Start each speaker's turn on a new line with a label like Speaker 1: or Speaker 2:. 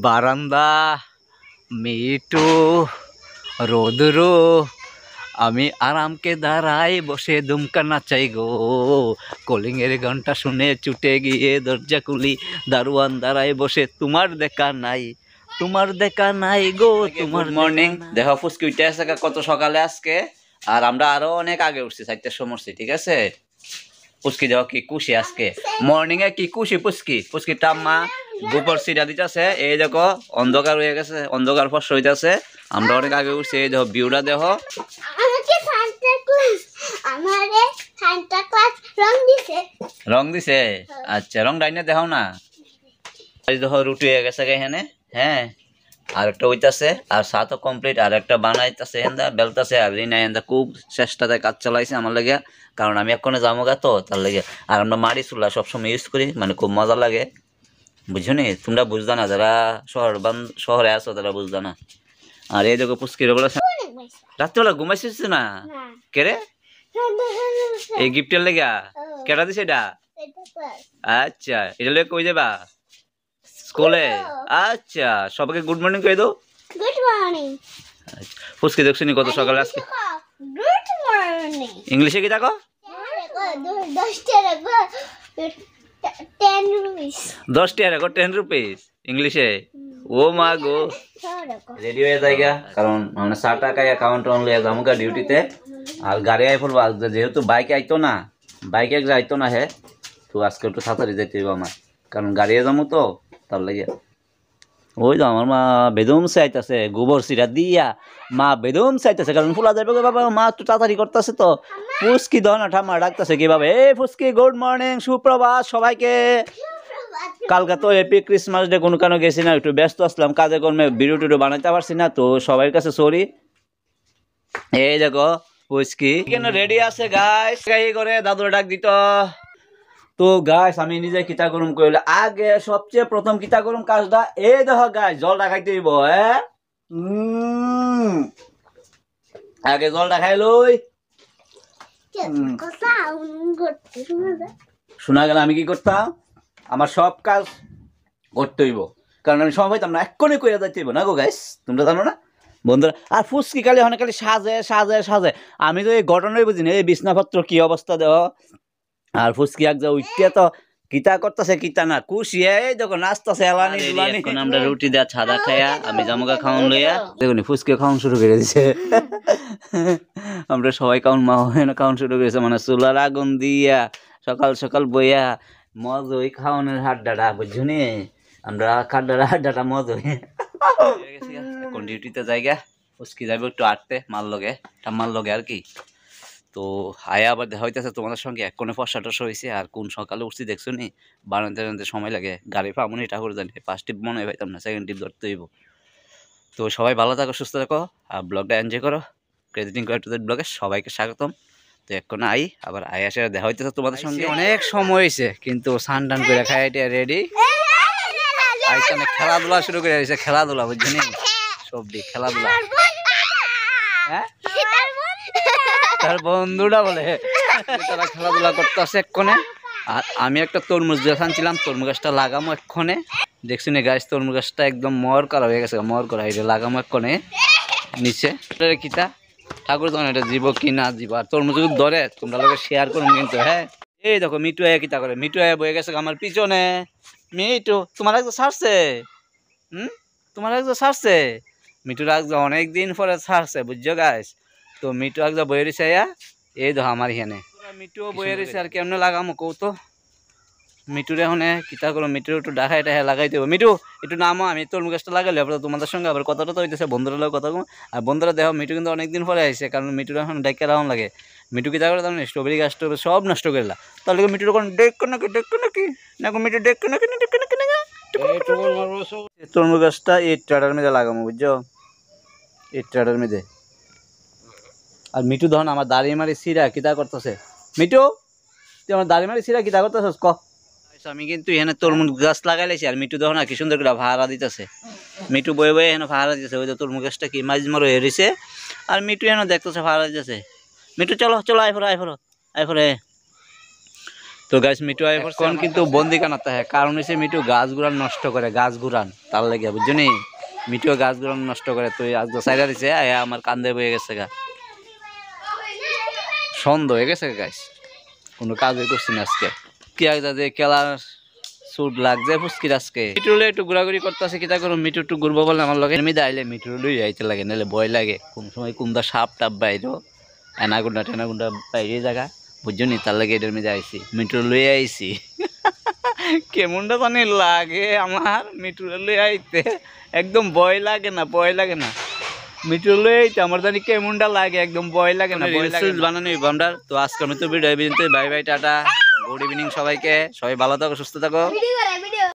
Speaker 1: বারান্দা মিটু রোদরো আমি আরামকে দাঁড়াই বসে দুমকা নাচাই গো কলিং এর ঘন্টা শুনে ছুটে গিয়ে দরজা খুলি দারোয়ান দাঁড়াই বসে তোমার দেখা নাই গো তোমার মর্নিং দেখো ফুসকি উঠে আছে কত সকালে আজকে আর আমরা আরো অনেক আগে উঠছি 4টার সময় উঠছি ঠিক আছে পুচকি দেখো কি খুশি আজকে মর্নিং এ কি খুশি পুচকি টাম্মা গোবর সিটা দিতেছে এই দেখো অন্ধকার হয়ে গেছে অন্ধকার ফস হইতেছে আমরা অনেক আগে উঠছি এই দেখো ভিউটা দেখো রং দিছে আচ্ছা রং ডাইনে দেখো না দেখো রুটি হয়ে গেছে এখানে হ্যাঁ আর একটা হইতাছে আর সাথে কমপ্লিট আর একটা বানাইতেছে হেন্দা বেলতাছে আর রিনা হেন্দা খুব চেষ্টাতে কাজ চালাইছে আমার লাগে কারণ আমি এক্ষণে যাবো গা তো তার লাগে আর আমরা মাড়ি চুলা সবসময় ইউজ করি মানে খুব মজা লাগে বুঝছো নি তোমরা বুঝদা না যারা শহরে আছো তারা বুঝদা না আর এই দেখো পুচকির বলে রাত্রিবেলা ঘুমাইছিস না কে রে এই গিফটের লেগা কেটা দিছে এটা আচ্ছা এটা লেগে কই যাবা স্কুলে আচ্ছা সবাইকে গুড মর্নিং কই দাও গুড মর্নিং পুচকি দেখছ নি কত সকালে আজকে গুড মর্নিং ইংলিশে কি দেখো 10 টাকা 10 রুপিস ইংলিশে ও মা গো রেডি হয়ে যায়গা কারণ মানে 60 টাকা অ্যাকাউন্ট অনলি যামুকা ডিউটিতে আর গাড়ি আই পড়বা যেহেতু বাইক আইতো না বাইক এক যাইতো না হে তো আজকে একটু তাড়াতাড়ি যেতে হবে আমার কারণ গাড়িয়ে যাবো তো তার লাগে ওই তো আমার মা বেদম চাইতেছে গোবর সিরা দিয়া মা বেদম চাইতেছে কারণ ফুলা যাবে বাবা মা একটু তাড়াতাড়ি করতেছে তো ফুসকি দাও না ঠাম্মা ডাকতেছে কিভাবে এই ফুসকি গুড মর্নিং সুপ্রভাত সবাইকে কালকে তো হ্যাপি ক্রিসমাস ডে কোনো কারণে গেছি না একটু ব্যস্ত আসলাম কাজে কর্মে ভিডিও টিডিও বানাইতে পারছি না তো সবার কাছে সরি এই দেখো ফুসকি কেন রেডি আছে গাইস এই করে দাদুর ডাক দিত তো গাইস আমি নিজে কিতা গরম কইলে আগে সবচেয়ে প্রথম কিতা গরম কাজটা এই দেখো গাইস জলটা খাইতে দিব আগে জলটা খাই লই শোনা গেল আমি কি করতাম আমার সব কাজ করতে হইব কারণ আমি সময় পাইতাম না এক্ষুনি কইরা যাইতে হইব না গো গাইস তোমরা জানো না বন্ধুরা আর ফুসকি খালি অনেক খালি সাজে আমি তো এই ঘটনাই বুঝি না এই বিছনাপত্র কি অবস্থা দেহ আর ফুসকি এক যা উঠতে তো কিতা করতেছে কিতা না খুশি এই দেখো নাচতেছে এলানি দুলানি এখন আমরা রুটি দেয়া ছাদা খাইয়া আমি জামুকা খাওন লইয়া দেখুন ফুসকি খাওন শুরু করে দিছে আমরা সবাই খাওন মা হয় না খাওন শুরু করেছে মানে চুলার আগুন দিয়া সকাল সকাল বইয়া মজ ওই খাওনের হাড্ডাটা বুঝছুনি আমরা হাড্ডাটা মজ হই এখন ডিউটিতে যাইগা ফুসকি যাইব একটু আটতে মাল লগে আর কি তো আয়া আবার দেখা হইতেছে তোমাদের সঙ্গে এক কোণে ফসাটা হয়েছে আর কোন সকালে উঠছি দেখছো নি বানাতে সময় লাগে গাড়ি পামনি ঠাকুর জানি ফার্স্ট টিপ মনে হয় পাইতাম না সেকেন্ড টিপ ধরতে হইব তো সবাই ভালো থাকো সুস্থ থাকো আর ব্লগটা এনজয় করো ক্রেডিটিং করে টু ব্লগে সবাইকে স্বাগতম তো এক কোণে আবার আসে দেখা হইতেছে তোমাদের সঙ্গে অনেক সময় হয়েছে কিন্তু স্নান টান করে খাই রেডি আইসানে খেলাধুলা শুরু করে দিয়েছে খেলাধুলা বুঝছো নি সবজি খেলাধুলা হ্যাঁ তার বন্ধুটা বলে তারা খেলাধুলা করতেছে এক্ষণে আর আমি একটা তরমুজ গাছ আনছিলাম তরমুজ গাছটা লাগামো এক্ষণে দেখছি না গাছ তরমুজ গাছটা একদম মর করা হয়ে গেছে মর করা এটা লাগামো এক্ষণে নিচে কিতা ঠাকুর তখন এটা জীব কি না জীব আর তরমুজ ধরে তোমরা লোকে শেয়ার করুন কিন্তু হ্যাঁ এই দেখো মিটু আয়া কিতা করে মিটু আয়া বয়ে গেছে আমার পিছনে মিটু তোমার একজন ছাড়ছে তোমার একজন ছাড়ছে মিটুর একজন অনেকদিন পরে ছাড়ছে বুঝছো গাছ তো মিটু একদম বয়ে রয়েছে এই দেখো আমার এখানে মিটুও বয়ে রয়েছে আর কেমনে লাগামো কৌ তো মিটুর এখন কিতা করো মিটুর একটু ডাকাই টাকা লাগাই দেবো মিটু একটু নামো আমি তরমুজ গাছটা লাগাইলে আপনার তোমাদের সঙ্গে আবার কথাটা তো হইতেছে বন্ধুরা লোক কথা আর বন্ধুরা দেখো মিটু কিন্তু অনেকদিন পরে আসছে কারণ মিটুর এখন ডেকে রাউন লাগে মিটু কিতা করে তাহলে স্ট্রবেরি গাছ সব নষ্ট করে তাহলে মিটুর এখন ডেক নাকি না মিটু ডেক নাকি তরমুজ গাছটা এই ট্রাডার মধ্যে লাগামো বুঝছো এই ট্রাডার মধ্যে আর মিটু ধরুন আমার দাড়ি মারি সিরা কিতা করতেছে মিটু তুই আমার দাড়ি মারি সিরা কিতা করতেছিস ক আমি কিন্তু এখানে তরমুজ গাছ লাগাইছি আর মিটু দেখো না কি সুন্দর করে ভাড়া দিতেছে মিটু বয়ে এখানে ভাড়া দিতেছে ওই তরমুজ গাছটা কি মাঝ মরো হেরিছে আর মিটু এখানে দেখতেছে ভাড়া দিতেছে মিটু চলো আইফরে তো গাছ মিঠু আয় এখন কিন্তু বন্দি কানাতে হয়, কারণ হচ্ছে মিঠু গাছ গুড়ান নষ্ট করে, গাছ গুড়ান তার লাগে বুঝছনি, মিঠু গাছ গুড়ান নষ্ট করে। তুই আজ সাইডা দিছে আয়া আমার কান্দে বয়ে গেছে গা, সন্দেহ হয়ে গেছে গাছ, কোনো কাজই করছি না আজকে। কি আগে যে খেলার সুট লাগছে ফুসকির আজকে মিটুলে একটু ঘোরাঘুরি করতেছে, কিতা করুন মিটু একটু ঘুরবো বলে আমার লগে আমি দাইলে মিটু লই যাইতে লাগে, নাহলে ভয় লাগে কোন সময় কোনটা সাপ টাপ বাইরো এনাগুন্ডা টেনাগুন্ডা বাইরে জায়গা বুঝছনি, তার লাগে এটার মধ্যে আইসি মিটু লই আইসি। কেমনটা জানি লাগে আমার মিটু লই আইতে, একদম ভয় লাগে না, ভয় লাগে না মিটু লই আইতে আমার জানি কেমনটা লাগে, একদম ভয় লাগে না। বানানো আমরা তো আজকে আমি তো video bye bye tata, good evening সবাইকে, সবাই ভালো থাকো সুস্থ থাকো।